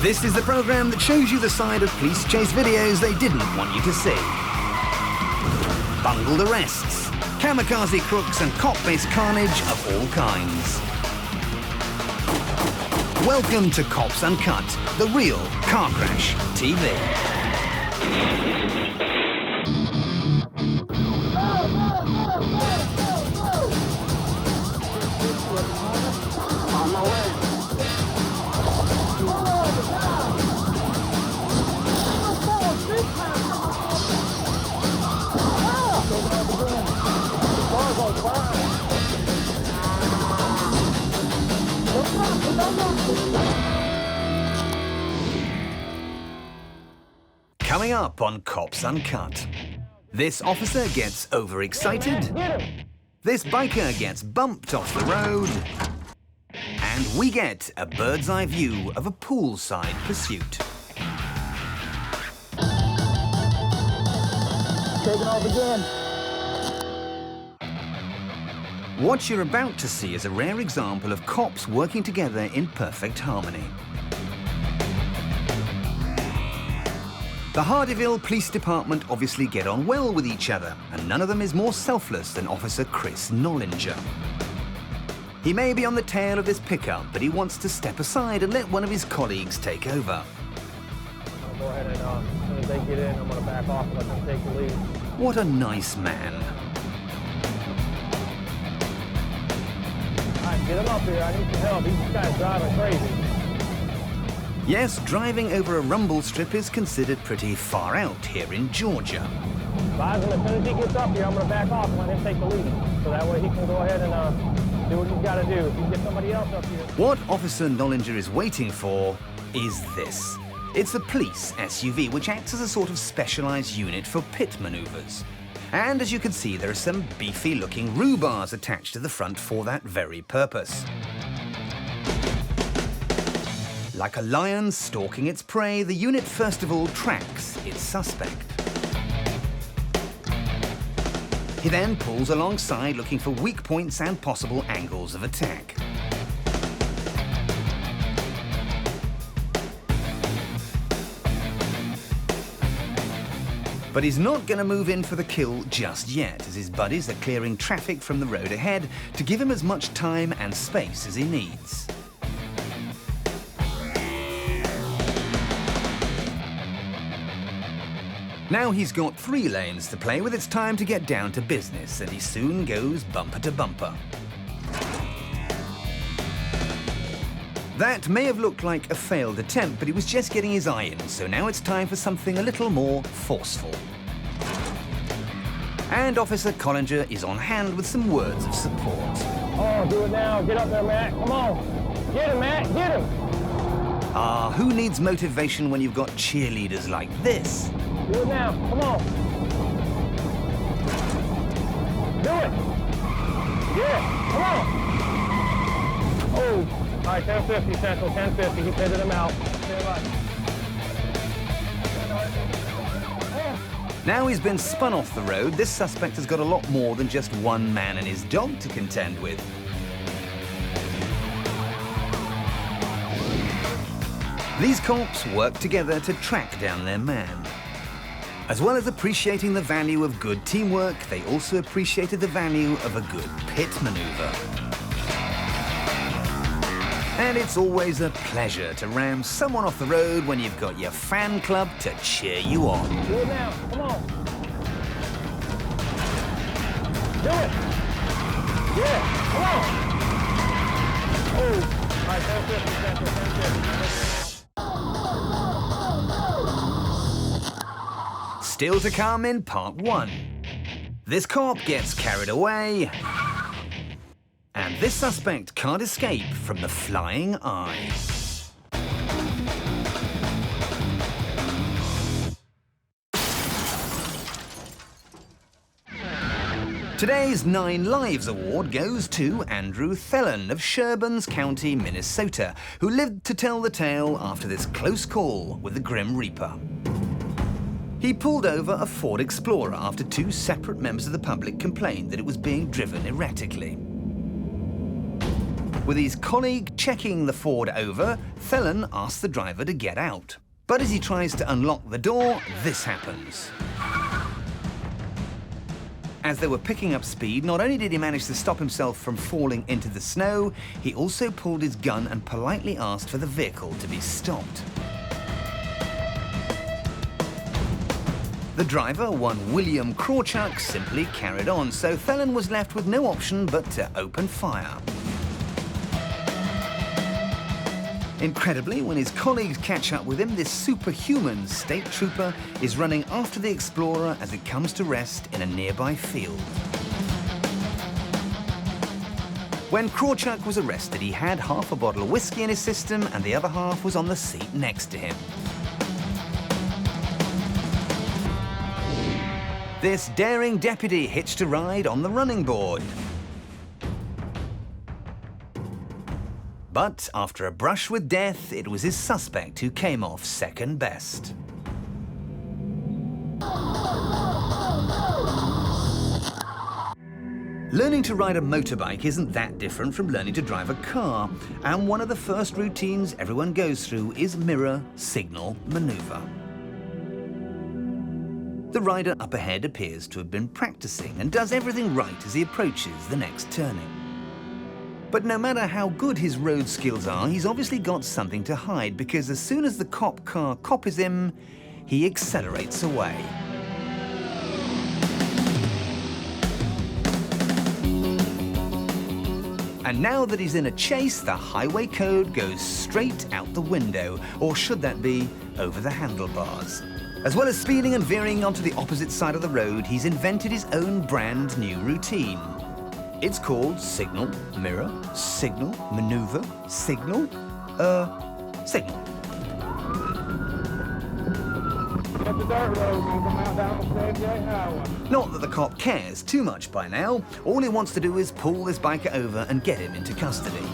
This is the program that shows you the side of police chase videos they didn't want you to see. Bungled arrests, kamikaze crooks and cop-based carnage of all kinds. Welcome to Cops Uncut, the real car crash TV. Coming up on Cops Uncut. This officer gets overexcited. This biker gets bumped off the road. And we get a bird's eye view of a poolside pursuit. Taking off again. What you're about to see is a rare example of cops working together in perfect harmony. The Hardyville Police Department obviously get on well with each other, and none of them is more selfless than Officer Chris Nollinger. He may be on the tail of this pickup, but he wants to step aside and let one of his colleagues take over. I'll go ahead and, as soon as they get in, I'm going to back off and let them take the lead. What a nice man. All right, get him up here. I need some help. These guys driving crazy. Yes, driving over a rumble strip is considered pretty far out here in Georgia. Advise him as soon as he gets up here, I'm going to back off and let him take the lead. So that way he can go ahead and do what he's got to do. If he can get somebody else up here. What Officer Nollinger is waiting for is this. It's a police SUV, which acts as a sort of specialized unit for pit maneuvers. And as you can see, there are some beefy-looking rhubards attached to the front for that very purpose. Like a lion stalking its prey, the unit first of all tracks its suspect. He then pulls alongside looking for weak points and possible angles of attack. But he's not going to move in for the kill just yet, as his buddies are clearing traffic from the road ahead to give him as much time and space as he needs. Now he's got 3 lanes to play with, it's time to get down to business, and he soon goes bumper to bumper. That may have looked like a failed attempt, but he was just getting his eye in, so now it's time for something a little more forceful. And Officer Collinger is on hand with some words of support. Oh, do it now. Get up there, Matt. Come on. Get him, Matt. Get him. Ah, who needs motivation when you've got cheerleaders like this? Do it now. Come on. Do it. Yeah. Come on. Oh. All right, 1050 Central, 1050. He's headed him out. Now he's been spun off the road, this suspect has got a lot more than just one man and his dog to contend with. These cops work together to track down their man. As well as appreciating the value of good teamwork, they also appreciated the value of a good pit maneuver. And it's always a pleasure to ram someone off the road when you've got your fan club to cheer you on. Do it now. Come on. Do it. Yeah. Come on. Oh. All right, 1050 Central, 1050. Still to come in part 1. This cop gets carried away, and this suspect can't escape from the flying eye. Today's 9 Lives Award goes to Andrew Thelen of Sherburne County, Minnesota, who lived to tell the tale after this close call with the Grim Reaper. He pulled over a Ford Explorer after 2 separate members of the public complained that it was being driven erratically. With his colleague checking the Ford over, Thelen asks the driver to get out. But as he tries to unlock the door, this happens. As they were picking up speed, not only did he manage to stop himself from falling into the snow, he also pulled his gun and politely asked for the vehicle to be stopped. The driver, one William Krawchuk, simply carried on, so Thelen was left with no option but to open fire. Incredibly, when his colleagues catch up with him, this superhuman state trooper is running after the Explorer as it comes to rest in a nearby field. When Krawchuk was arrested, he had half a bottle of whiskey in his system and the other half was on the seat next to him. This daring deputy hitched a ride on the running board. But after a brush with death, it was his suspect who came off second best. Learning to ride a motorbike isn't that different from learning to drive a car, and one of the first routines everyone goes through is mirror, signal, maneuver. The rider up ahead appears to have been practicing and does everything right as he approaches the next turning. But no matter how good his road skills are, he's obviously got something to hide, because as soon as the cop car copies him, he accelerates away. And now that he's in a chase, the highway code goes straight out the window, or should that be, over the handlebars. As well as speeding and veering onto the opposite side of the road, he's invented his own brand new routine. It's called signal, mirror, signal, maneuver, signal, signal. That's the dirt road, we'll come out down the Banijay Highway. Not that the cop cares too much by now. All he wants to do is pull this biker over and get him into custody.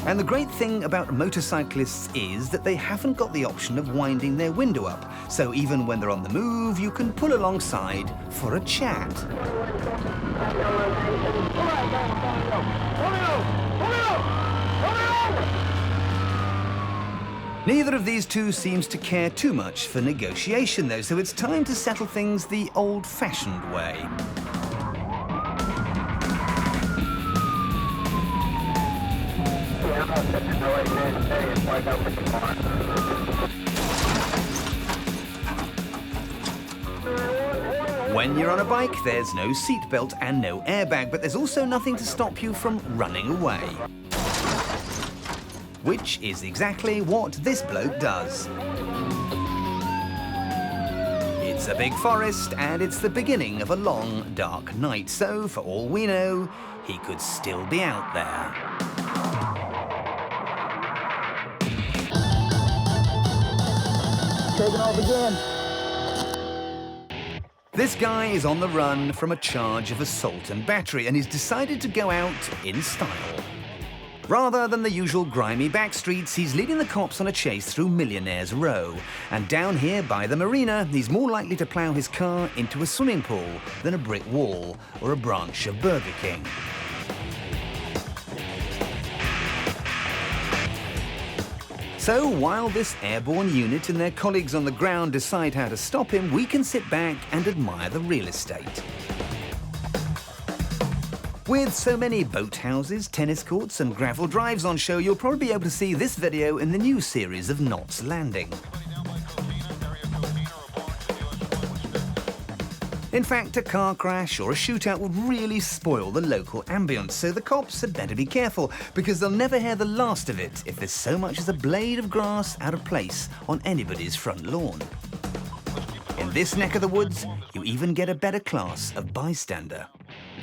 And the great thing about motorcyclists is that they haven't got the option of winding their window up. So even when they're on the move, you can pull alongside for a chat. Neither of these two seems to care too much for negotiation, though, so it's time to settle things the old-fashioned way. When you're on a bike, there's no seatbelt and no airbag, but there's also nothing to stop you from running away. Which is exactly what this bloke does. It's a big forest, and it's the beginning of a long, dark night, so for all we know, he could still be out there. Taking off again. This guy is on the run from a charge of assault and battery, and he's decided to go out in style. Rather than the usual grimy back streets, he's leading the cops on a chase through Millionaires Row. And down here by the marina, he's more likely to plough his car into a swimming pool than a brick wall or a branch of Burger King. So while this airborne unit and their colleagues on the ground decide how to stop him, we can sit back and admire the real estate. With so many boathouses, tennis courts and gravel drives on show, you'll probably be able to see this video in the new series of Knots Landing. In fact, a car crash or a shootout would really spoil the local ambience, so the cops had better be careful, because they'll never hear the last of it if there's so much as a blade of grass out of place on anybody's front lawn. In this neck of the woods, you even get a better class of bystander.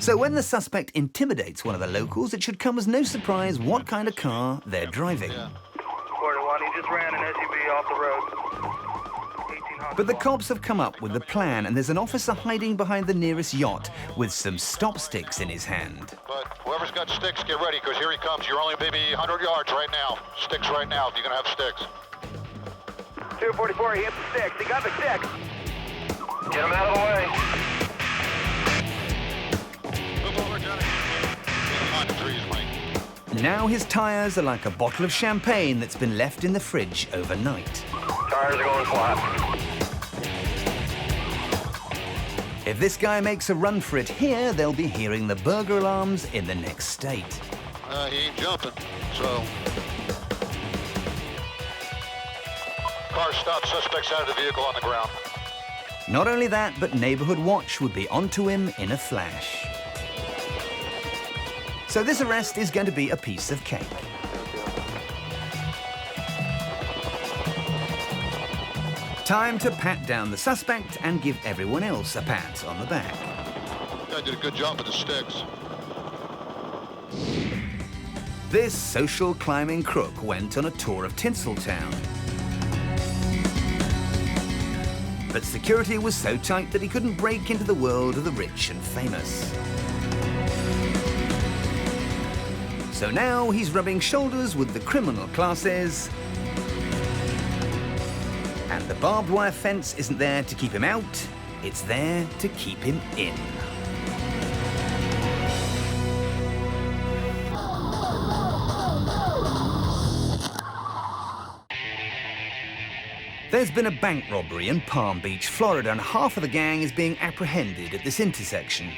So when the suspect intimidates one of the locals, it should come as no surprise what kind of car they're driving. Quarter one, he just ran an SUV off the road. But the cops have come up with a plan, and there's an officer hiding behind the nearest yacht with some stop sticks in his hand. But whoever's got sticks, get ready, because here he comes. You're only maybe 100 yards right now. Sticks right now, if you're going to have sticks. 244, he hit the sticks. He got the sticks. Get him out of the way. Move over, Johnny. Behind the trees, Mike. Now his tires are like a bottle of champagne that's been left in the fridge overnight. Tires are going flat. If this guy makes a run for it here, they'll be hearing the burglar alarms in the next state. He ain't jumping, so. Car stopped, suspects out of the vehicle on the ground. Not only that, but Neighborhood Watch would be onto him in a flash. So this arrest is going to be a piece of cake. Time to pat down the suspect and give everyone else a pat on the back. Guy did a good job with the sticks. This social climbing crook went on a tour of Tinseltown. But security was so tight that he couldn't break into the world of the rich and famous. So now he's rubbing shoulders with the criminal classes, and the barbed wire fence isn't there to keep him out, it's there to keep him in. There's been a bank robbery in Palm Beach, Florida, and half of the gang is being apprehended at this intersection.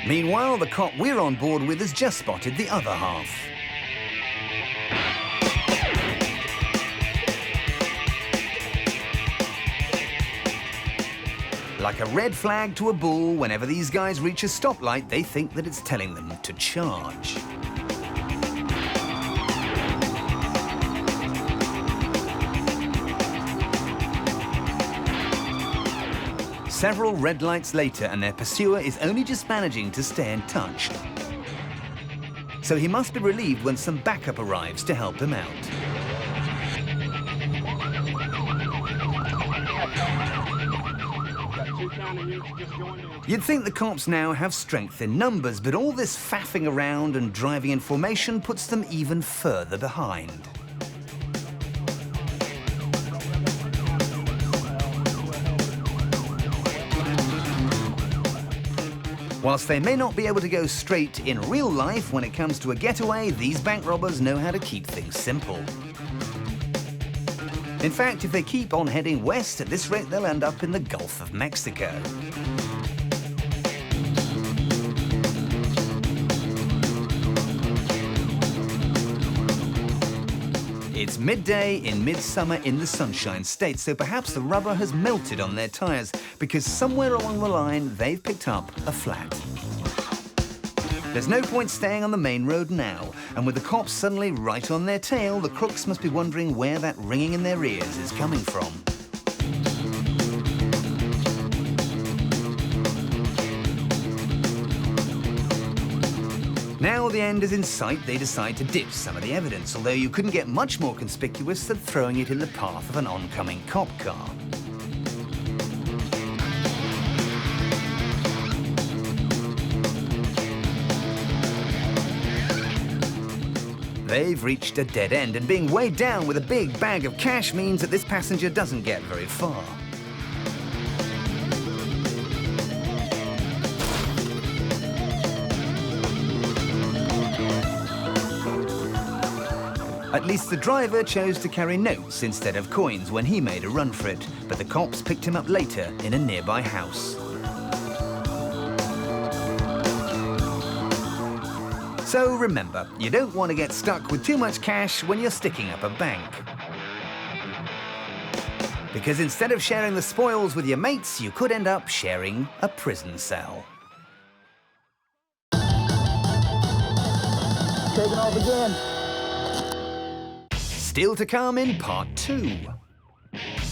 Meanwhile, the cop we're on board with has just spotted the other half. Like a red flag to a bull, whenever these guys reach a stoplight, they think that it's telling them to charge. Several red lights later, and their pursuer is only just managing to stay in touch. So he must be relieved when some backup arrives to help him out. You'd think the cops now have strength in numbers, but all this faffing around and driving in formation puts them even further behind. Whilst they may not be able to go straight in real life, when it comes to a getaway, these bank robbers know how to keep things simple. In fact, if they keep on heading west at this rate, they'll end up in the Gulf of Mexico. It's midday in midsummer in the Sunshine State, so perhaps the rubber has melted on their tires because somewhere along the line they've picked up a flat. There's no point staying on the main road now, and with the cops suddenly right on their tail, the crooks must be wondering where that ringing in their ears is coming from. Now the end is in sight, they decide to ditch some of the evidence, although you couldn't get much more conspicuous than throwing it in the path of an oncoming cop car. They've reached a dead end, and being weighed down with a big bag of cash means that this passenger doesn't get very far. At least the driver chose to carry notes instead of coins when he made a run for it, but the cops picked him up later in a nearby house. So remember, you don't want to get stuck with too much cash when you're sticking up a bank. Because instead of sharing the spoils with your mates, you could end up sharing a prison cell. Taking off again. Still to come in part 2.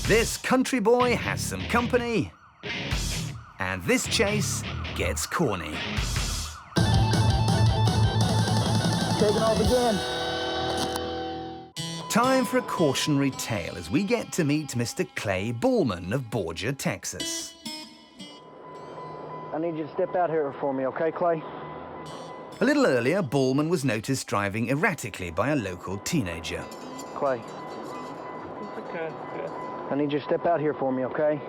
This country boy has some company, and this chase gets corny. Taking off again. Time for a cautionary tale as we get to meet Mr. Clay Ballman of Borgia, Texas. I need you to step out here for me, okay, Clay? A little earlier, Ballman was noticed driving erratically by a local teenager. Clay. Okay, good. I need you to step out here for me, okay?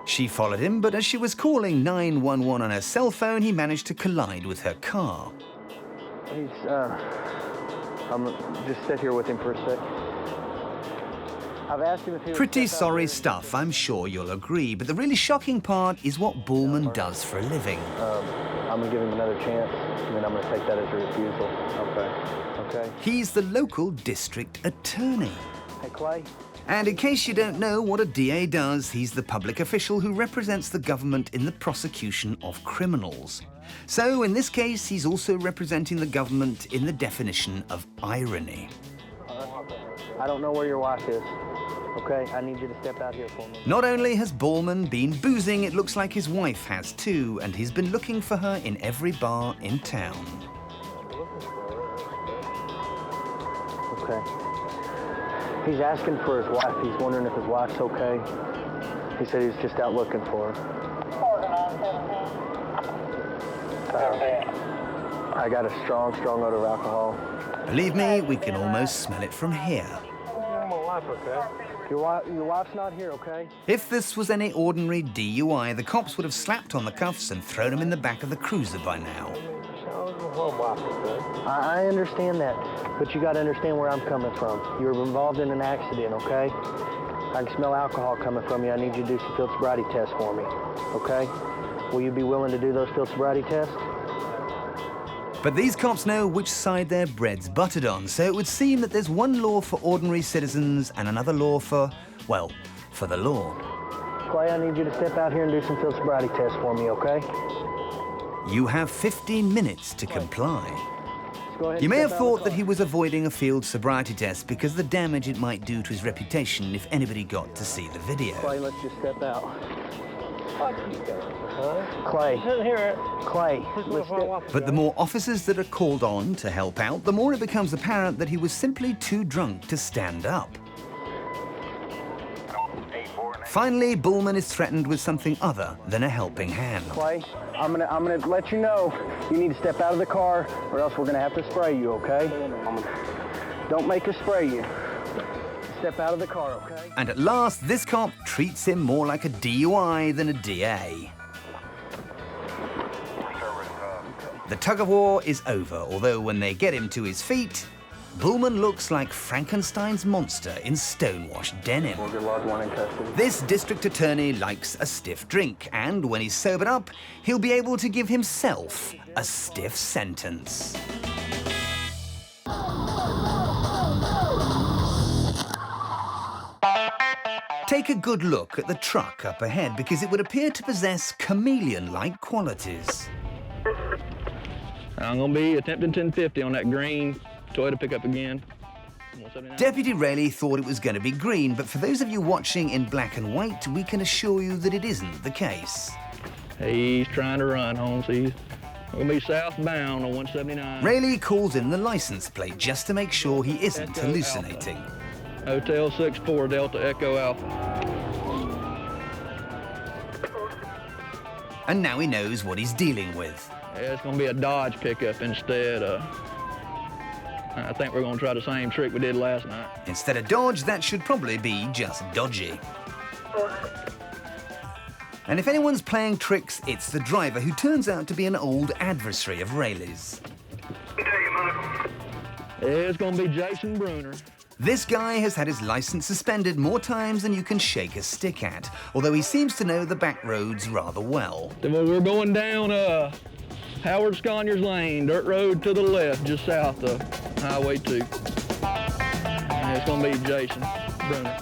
She followed him, but as she was calling 911 on her cell phone, he managed to collide with her car. I'm just sit here with him for a sec. I've asked him if he Pretty sorry stuff, I'm sure you'll agree, but the really shocking part is what Bullman does for a living. I'm gonna give him another chance, and then I'm gonna take that as a refusal. Okay. He's the local district attorney. Hey, Clay. And in case you don't know what a DA does, he's the public official who represents the government in the prosecution of criminals. So in this case, he's also representing the government in the definition of irony. I don't know where your wife is. Okay, I need you to step out here for me. Not only has Ballman been boozing, it looks like his wife has too, and he's been looking for her in every bar in town. Okay. He's asking for his wife. He's wondering if his wife's okay. He said he was just out looking for her. I got a strong odor of alcohol. Believe me, we can almost smell it from here. Your wife's not here, okay? If this was any ordinary DUI, the cops would have slapped on the cuffs and thrown him in the back of the cruiser by now. I understand that, but you got to understand where I'm coming from. You were involved in an accident, okay? I can smell alcohol coming from you. I need you to do some field sobriety tests for me, okay? Will you be willing to do those field sobriety tests? But these cops know which side their bread's buttered on, so it would seem that there's one law for ordinary citizens and another law for, well, for the law. Clay, I need you to step out here and do some field sobriety tests for me, okay? You have 15 minutes to comply. Go ahead You and may step have out thought of that the he was avoiding a field sobriety test because of the damage it might do to his reputation if anybody got to see the video. Clay, let's just step out. Clay. Clay, let's step. But the more officers that are called on to help out, the more it becomes apparent that he was simply too drunk to stand up. Finally, Bullman is threatened with something other than a helping hand. Clay, I'm gonna let you know you need to step out of the car or else we're gonna have to spray you, okay? Don't make us spray you. Step out of the car, okay? And at last, this cop treats him more like a DUI than a DA. The tug-of-war is over, although when they get him to his feet, Bullman looks like Frankenstein's monster in stonewashed denim. We'll get log one in custody. This district attorney likes a stiff drink, and when he's sobered up, he'll be able to give himself a stiff sentence. Take a good look at the truck up ahead because it would appear to possess chameleon-like qualities. I'm going to be attempting 1050 on that green Toyota pickup again. Deputy Rayleigh thought it was going to be green, but for those of you watching in black and white, we can assure you that it isn't the case. He's trying to run, Holmes. He's going to be southbound on 179. Rayleigh calls in the license plate just to make sure he isn't hallucinating. Hotel 64 Delta Echo Alpha. And now he knows what he's dealing with. Yeah, it's going to be a Dodge pickup instead. I think we're going to try the same trick we did last night. Instead of Dodge, that should probably be just dodgy. And if anyone's playing tricks, it's the driver, who turns out to be an old adversary of Rayleigh's. It's going to be Jason Bruner. This guy has had his license suspended more times than you can shake a stick at, although he seems to know the back roads rather well. We're going down Howard Sconyers Lane, dirt road to the left, just south of Highway 2. And it's going to be Jason Bruner.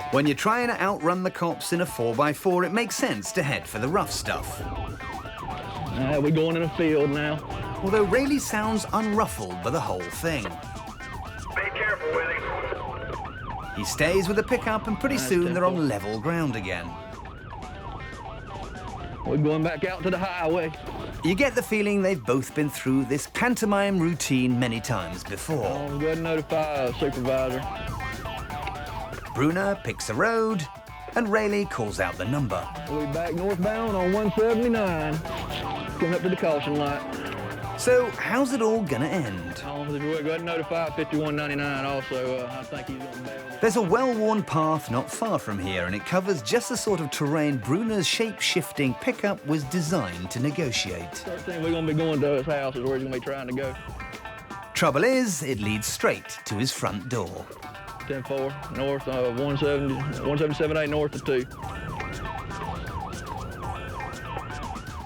When you're trying to outrun the cops in a 4x4, it makes sense to head for the rough stuff. We're going in a field now. Although Rayleigh sounds unruffled by the whole thing. Be careful with him. He stays with the pickup, and pretty soon they're on level ground again. We're going back out to the highway. You get the feeling they've both been through this pantomime routine many times before. Go ahead and notify a supervisor. Bruner picks a road, and Rayleigh calls out the number. We'll be back northbound on 179, coming up to the caution light. So, how's it all gonna end? Go ahead and notify 5199 also. I think he's going to bail. There's a well-worn path not far from here, and it covers just the sort of terrain Bruner's shape-shifting pickup was designed to negotiate. First thing we're gonna be going to his house is where he's gonna be trying to go. Trouble is, it leads straight to his front door. 10-4 north, 177.8 north of 2.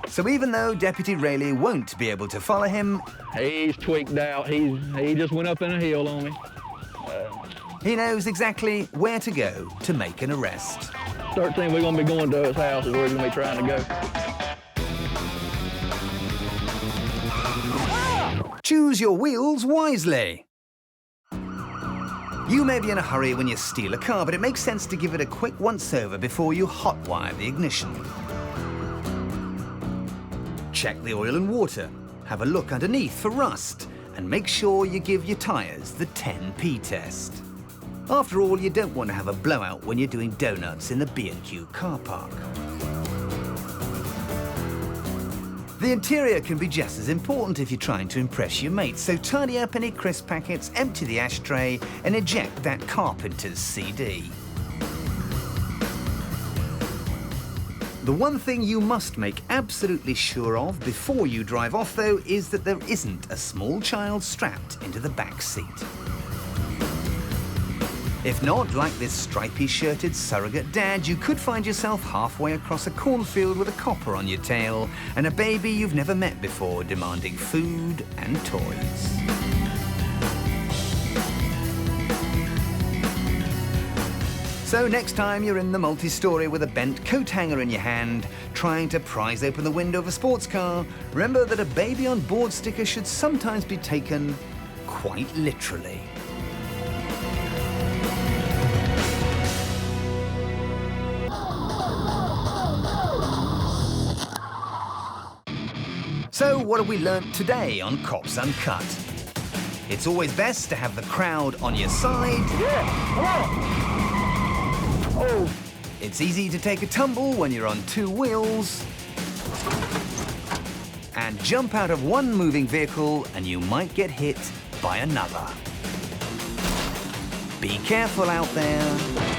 So even though Deputy Rayleigh won't be able to follow him, He's tweaked out. He just went up in a hill on me. he knows exactly where to go to make an arrest. First thing we're gonna be going to his house is where he's gonna be trying to go. Choose your wheels wisely. You may be in a hurry when you steal a car, but it makes sense to give it a quick once-over before you hotwire the ignition. Check the oil and water, have a look underneath for rust, and make sure you give your tyres the 10P test. After all, you don't want to have a blowout when you're doing donuts in the B&Q car park. The interior can be just as important if you're trying to impress your mates, so tidy up any crisp packets, empty the ashtray, and eject that Carpenter's CD. The one thing you must make absolutely sure of before you drive off, though, is that there isn't a small child strapped into the back seat. If not, like this stripy-shirted surrogate dad, you could find yourself halfway across a cornfield with a copper on your tail and a baby you've never met before demanding food and toys. So next time you're in the multi-story with a bent coat hanger in your hand, trying to prise open the window of a sports car, remember that a baby on board sticker should sometimes be taken quite literally. So what have we learnt today on Cops Uncut? It's always best to have the crowd on your side. Yeah, come on. Oh. It's easy to take a tumble when you're on two wheels. And jump out of one moving vehicle and you might get hit by another. Be careful out there.